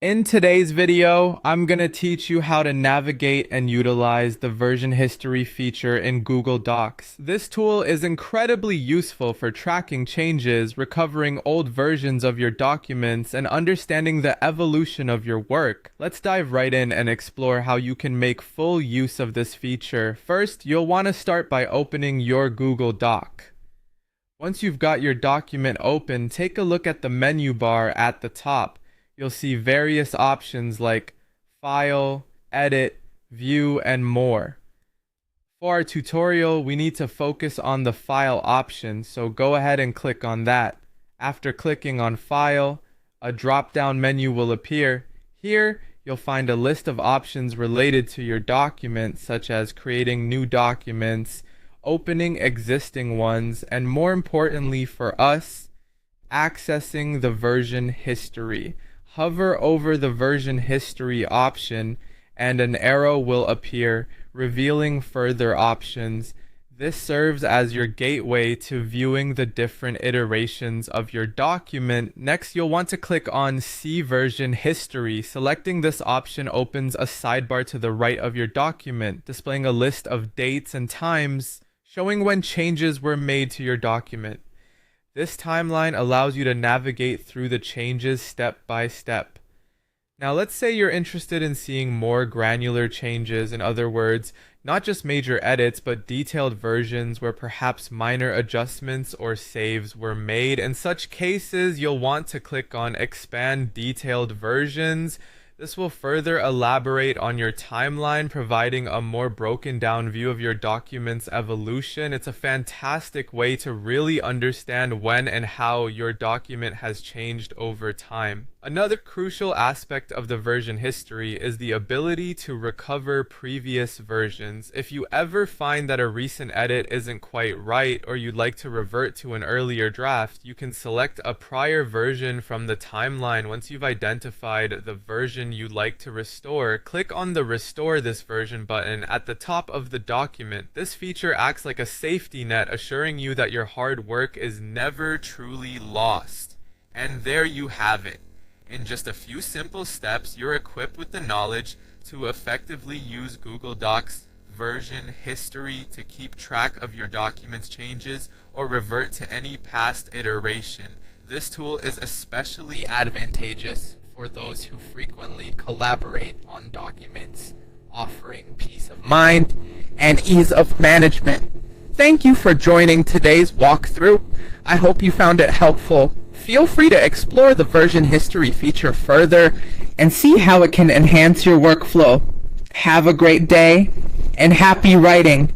In today's video, I'm going to teach you how to navigate and utilize the version history feature in Google Docs. This tool is incredibly useful for tracking changes, recovering old versions of your documents, and understanding the evolution of your work. Let's dive right in and explore how you can make full use of this feature. First, you'll want to start by opening your Google Doc. Once you've got your document open, take a look at the menu bar at the top. You'll see various options like File, Edit, View, and more. For our tutorial, we need to focus on the File option, so go ahead and click on that. After clicking on File, a drop-down menu will appear. Here, you'll find a list of options related to your document, such as creating new documents, opening existing ones, and more importantly for us, accessing the version history. Hover over the version history option and an arrow will appear, revealing further options. This serves as your gateway to viewing the different iterations of your document. Next, you'll want to click on See Version History. Selecting this option opens a sidebar to the right of your document, displaying a list of dates and times showing when changes were made to your document. This timeline allows you to navigate through the changes step by step. Now let's say you're interested in seeing more granular changes, in other words, not just major edits, but detailed versions where perhaps minor adjustments or saves were made. In such cases, you'll want to click on Expand Detailed Versions. This will further elaborate on your timeline, providing a more broken down view of your document's evolution. It's a fantastic way to really understand when and how your document has changed over time. Another crucial aspect of the version history is the ability to recover previous versions. If you ever find that a recent edit isn't quite right or you'd like to revert to an earlier draft, you can select a prior version from the timeline. Once you've identified the version you'd like to restore, click on the Restore This Version button at the top of the document. This feature acts like a safety net, assuring you that your hard work is never truly lost. And there you have it. In just a few simple steps, you're equipped with the knowledge to effectively use Google Docs version history to keep track of your document's changes or revert to any past iteration. This tool is especially advantageous for those who frequently collaborate on documents, offering peace of mind and ease of management. Thank you for joining today's walkthrough. I hope you found it helpful. Feel free to explore the version history feature further and see how it can enhance your workflow. Have a great day and happy writing!